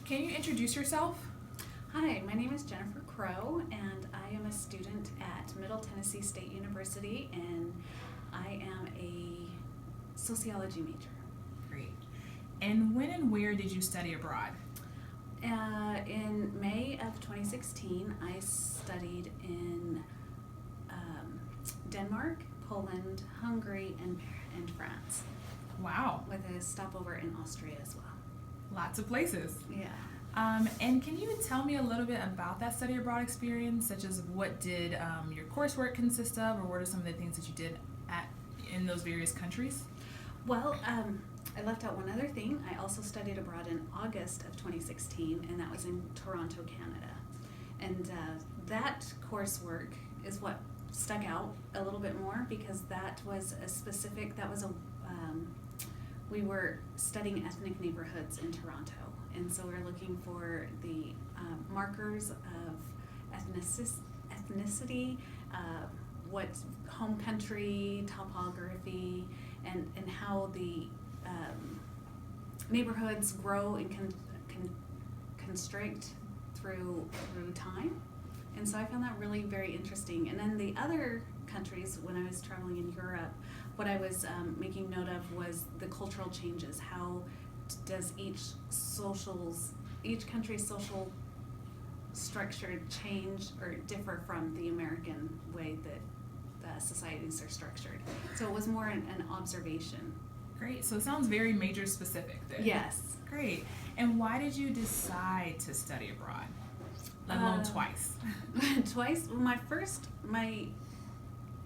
Can you introduce yourself? Hi, my name is Jennifer Crow, and I am a student at Middle Tennesse State University, and I am a sociology major. Great. And when and where did you study abroad? In May of 2016, I studied in Denmark, Poland, Hungary, and France, Wow, with a stopover in Austria as well. lots of places. Yeah. And can you tell me a little bit about that study abroad experience, such as what did your coursework consist of, or what are some of the things that you did in those various countries? Well, I left out one other thing. I also studied abroad in August of 2016, and that was in Toronto, Canada. And that coursework is what stuck out a little bit more because that was we were studying ethnic neighborhoods in Toronto. And so we're looking for the markers of ethnicity, what home country, topography, and how the neighborhoods grow and constrict through time. And so I found that really very interesting. And then the other countries, when I was traveling in Europe, what I was making note of was the cultural changes. How does each country's social structure change or differ from the American way that the societies are structured? So it was more an observation. Great. So it sounds very major specific there. Yes. Great. And why did you decide to study abroad? Let alone twice. Twice. Well,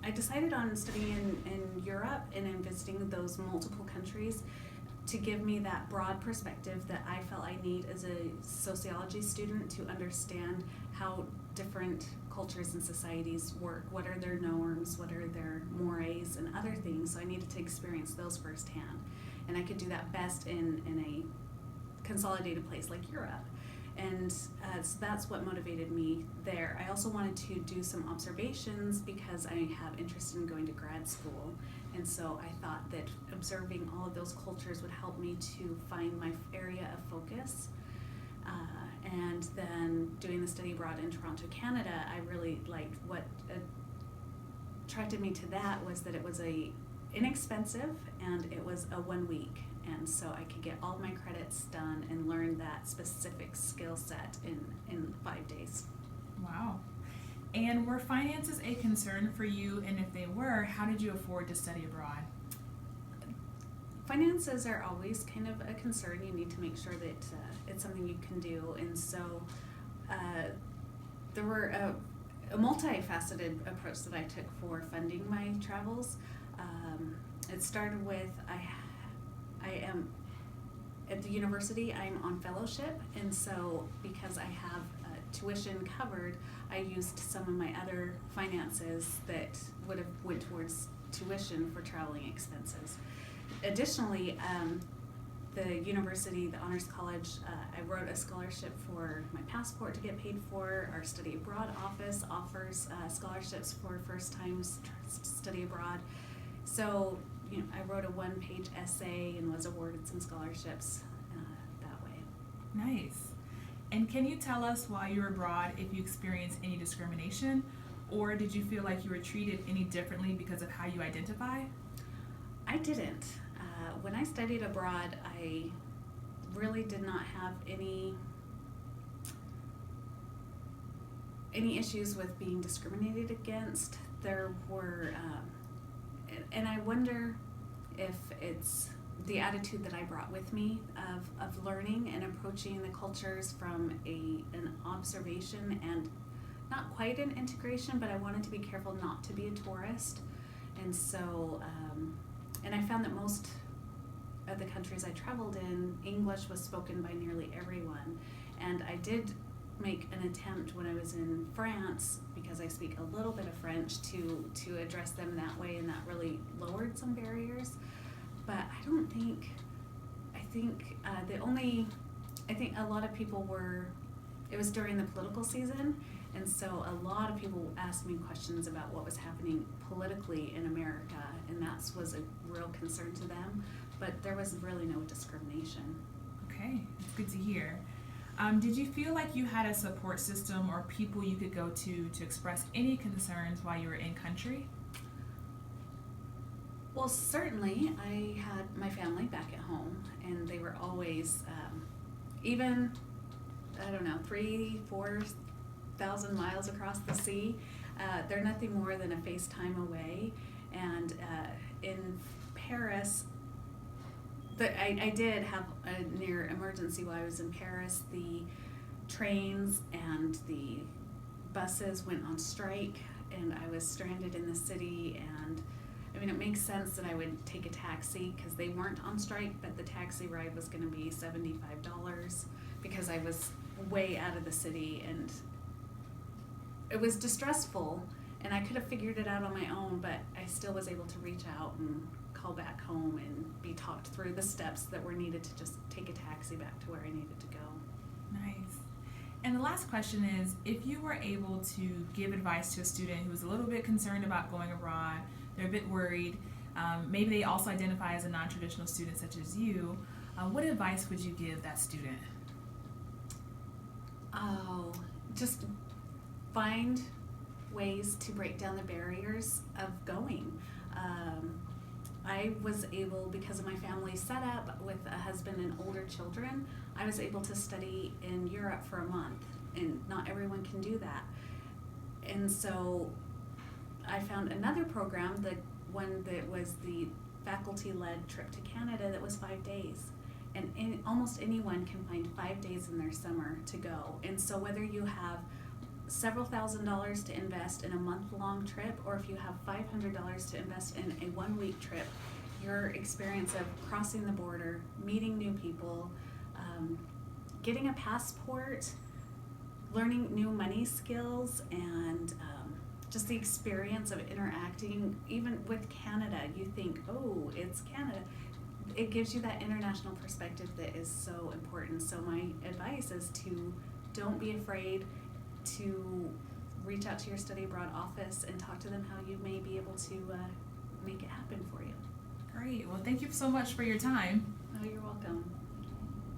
I decided on studying in Europe and in visiting those multiple countries to give me that broad perspective that I felt I need as a sociology student to understand how different cultures and societies work, what are their norms, what are their mores and other things. So I needed to experience those firsthand. And I could do that best in a consolidated place like Europe. And so that's what motivated me there. I also wanted to do some observations because I have interest in going to grad school. And so I thought that observing all of those cultures would help me to find my area of focus. And then doing the study abroad in Toronto, Canada, I really liked what attracted me to that was that it was inexpensive and it was a 1 week. And so I could get all my credits done and learn that specific skill set in 5 days. Wow. And were finances a concern for you? And if they were, how did you afford to study abroad? Finances are always kind of a concern. You need to make sure that it's something you can do. And so there were a multifaceted approach that I took for funding my travels. It started with I am at the university, I'm on fellowship, and so because I have tuition covered, I used some of my other finances that would have went towards tuition for traveling expenses. Additionally, the university, the Honors College, I wrote a scholarship for my passport to get paid for. Our study abroad office offers scholarships for first times study abroad. So I wrote a 1-page essay and was awarded some scholarships that way. Nice. And can you tell us while you were abroad if you experienced any discrimination, or did you feel like you were treated any differently because of how you identify? I didn't. When I studied abroad, I really did not have any issues with being discriminated against. There were, and I wonder if it's the attitude that I brought with me of learning and approaching the cultures from an observation and not quite an integration, but I wanted to be careful not to be a tourist. And so, and I found that most of the countries I traveled in, English was spoken by nearly everyone. And I did make an attempt when I was in France, because I speak a little bit of French, to address them that way, and that really lowered some barriers. But I think a lot of people it was during the political season, and so a lot of people asked me questions about what was happening politically in America, and that was a real concern to them. But there was really no discrimination. Okay, it's good to hear. Did you feel like you had a support system or people you could go to express any concerns while you were in country? Well, certainly, I had my family back at home, and they were always, even, I don't know, 4,000 miles across the sea. They're nothing more than a FaceTime away. And in Paris, I did have a near emergency while I was in Paris. The trains and the buses went on strike, and I was stranded in the city. And I mean, it makes sense that I would take a taxi because they weren't on strike, but the taxi ride was going to be $75 because I was way out of the city, and it was distressful, and I could have figured it out on my own, but I still was able to reach out and call back home and be talked through the steps that were needed to just take a taxi back to where I needed to go. Nice. And the last question is, if you were able to give advice to a student who's a little bit concerned about going abroad, they're a bit worried, maybe they also identify as a non-traditional student such as you, what advice would you give that student? Oh, just find ways to break down the barriers of going. I was able, because of my family setup with a husband and older children, I was able to study in Europe for a month, and not everyone can do that. And so I found another program, the one that was the faculty-led trip to Canada, that was 5 days. And almost anyone can find 5 days in their summer to go. And so whether you have several $1,000s to invest in a month-long trip, or if you have $500 to invest in a 1-week trip, your experience of crossing the border, meeting new people, getting a passport, learning new money skills, and just the experience of interacting, even with Canada. You think, oh, it's Canada. It gives you that international perspective that is so important. So my advice is to don't be afraid to reach out to your study abroad office and talk to them how you may be able to make it happen for you. Great. Well, thank you so much for your time. Oh, you're welcome.